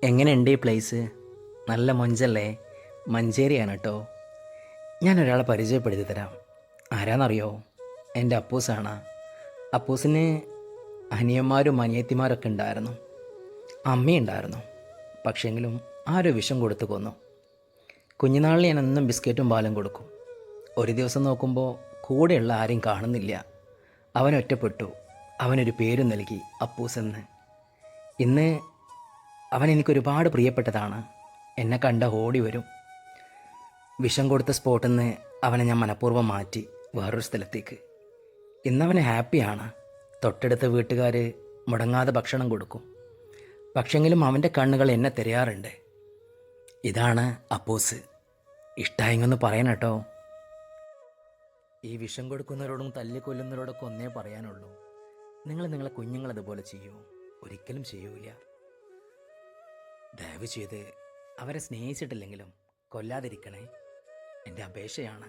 എങ്ങനെയുണ്ട് ഈ പ്ലേസ്? നല്ല മൊഞ്ചല്ലേ? മഞ്ചേരിയാണ് കേട്ടോ. ഞാനൊരാളെ പരിചയപ്പെടുത്തി തരാം. ആരാന്നറിയോ? എൻ്റെ അപ്പൂസാണ്. അപ്പൂസിന് അനിയന്മാരും അനിയത്തിമാരൊക്കെ ഉണ്ടായിരുന്നു. അമ്മയുണ്ടായിരുന്നു. പക്ഷേങ്കിലും ആരോ വിഷം കൊടുത്ത് കൊന്നു. കുഞ്ഞുനാളിൽ ഞാൻ എന്നും ബിസ്ക്കറ്റും പാലും കൊടുക്കും. ഒരു ദിവസം നോക്കുമ്പോൾ കൂടെയുള്ള ആരും കാണുന്നില്ല. അവൻ ഒറ്റപ്പെട്ടു. അവനൊരു പേരും നൽകി, അപ്പൂസെന്ന്. ഇന്ന് അവൻ എനിക്കൊരുപാട് പ്രിയപ്പെട്ടതാണ്. എന്നെ കണ്ട ഓടി വരും. വിഷം കൊടുത്ത സ്പോട്ടിൽ നിന്ന് അവനെ ഞാൻ മനഃപൂർവ്വം മാറ്റി വേറൊരു സ്ഥലത്തേക്ക്. ഇന്നവന് ഹാപ്പിയാണ്. തൊട്ടടുത്ത വീട്ടുകാർ മുടങ്ങാതെ ഭക്ഷണം കൊടുക്കും. പക്ഷെങ്കിലും അവൻ്റെ കണ്ണുകൾ എന്നെ തിരയാറുണ്ട്. ഇതാണ് അപ്പൂസ്. ഇഷ്ടമായിങ്ങൊന്ന് പറയണം കേട്ടോ. ഈ വിഷം കൊടുക്കുന്നവരോടും തല്ലിക്കൊല്ലുന്നവരോടൊക്കെ ഒന്നേ പറയാനുള്ളൂ, നിങ്ങൾ നിങ്ങളെ കുഞ്ഞുങ്ങളതുപോലെ ചെയ്യൂ? ഒരിക്കലും ചെയ്യൂല. ദയവ് ചെയ്ത് അവരെ സ്നേഹിച്ചിട്ടില്ലെങ്കിലും കൊല്ലാതിരിക്കണേ, എൻ്റെ അപേക്ഷയാണ്.